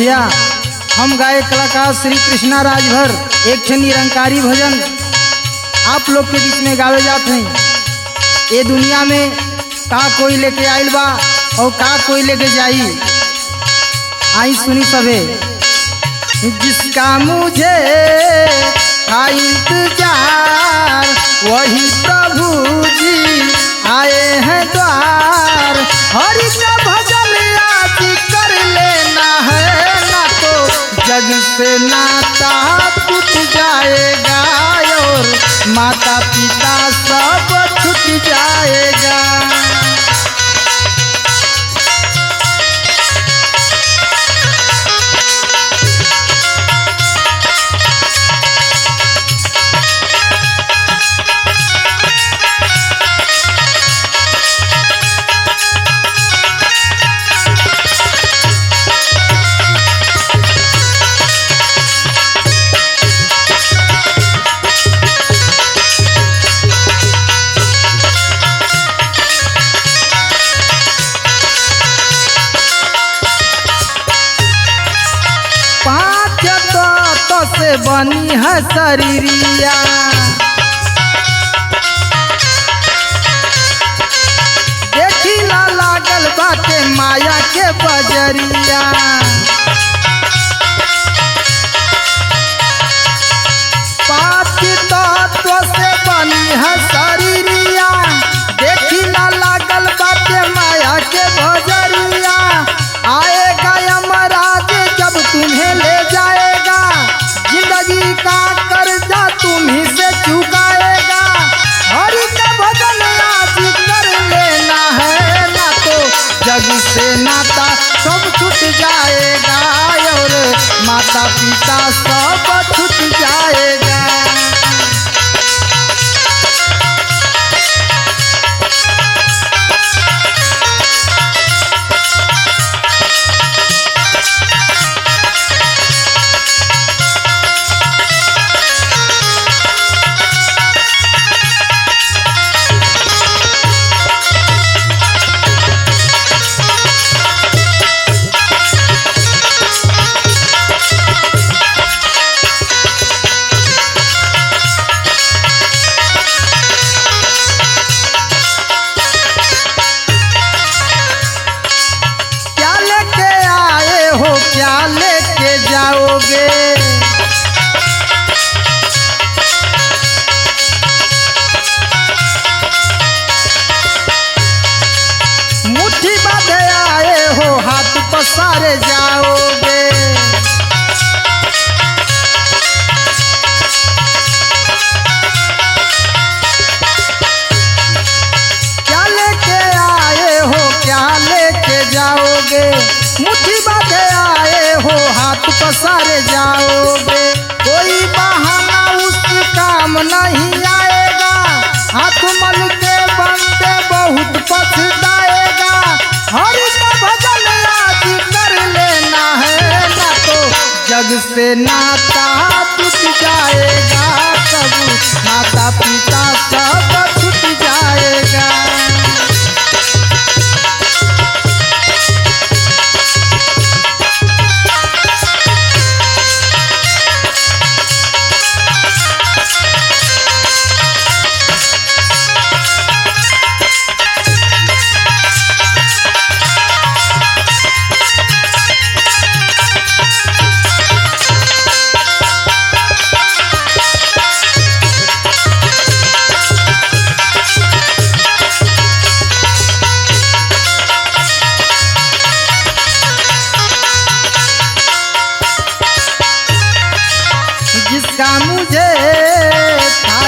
भैया, हम गायक कलाकार श्री कृष्णा राजभर एक ठे निरंकारी भजन आप लोग के बीच में गावे जाते हैं। ये दुनिया में का कोई लेके आइल बा और का कोई लेके जाई, आई सुनी सबे। जिसका मुझे था इंतजार वही प्रभु जी आए हैं द्वार। हरि का भजन आज कर लेना है, ना तो जग से नाता टूट जाएगा और माता पिता सब छूट जाएगा। से बनी है शरीरिया, देखी ला लागल बाटे माया के बजरिया। पाँच तत्व से बनी है शरीरिया, देखी ला लागल बाटे माया के बजरिया। आएगा यमराज जब तुम्हें ले जाएगा, जिंदगी का कर्जा तुम्ही से चुकाएगा। हरि का भजन आज कर लेना है, ना तो जग से नाता सब छूट जाएगा और माता पिता सब छूट जाएगा। क्या लेके जाओगे, मुट्ठी बांधे आए हो हाथ पसारे जाओगे। क्या लेके आए हो क्या लेके जाओगे, मुट्ठी बांधे आए हो हाथ पसारे जाओगे। कोई बहाना उस काम नहीं आएगा, हाथ मल के बंदे बहुत पछताएगा। हरि का भजन आज कर लेना है, ना तो जग से नाता टूट जाएगा। सब माता पिता सब छूट जाएगा। जिसका मुझे था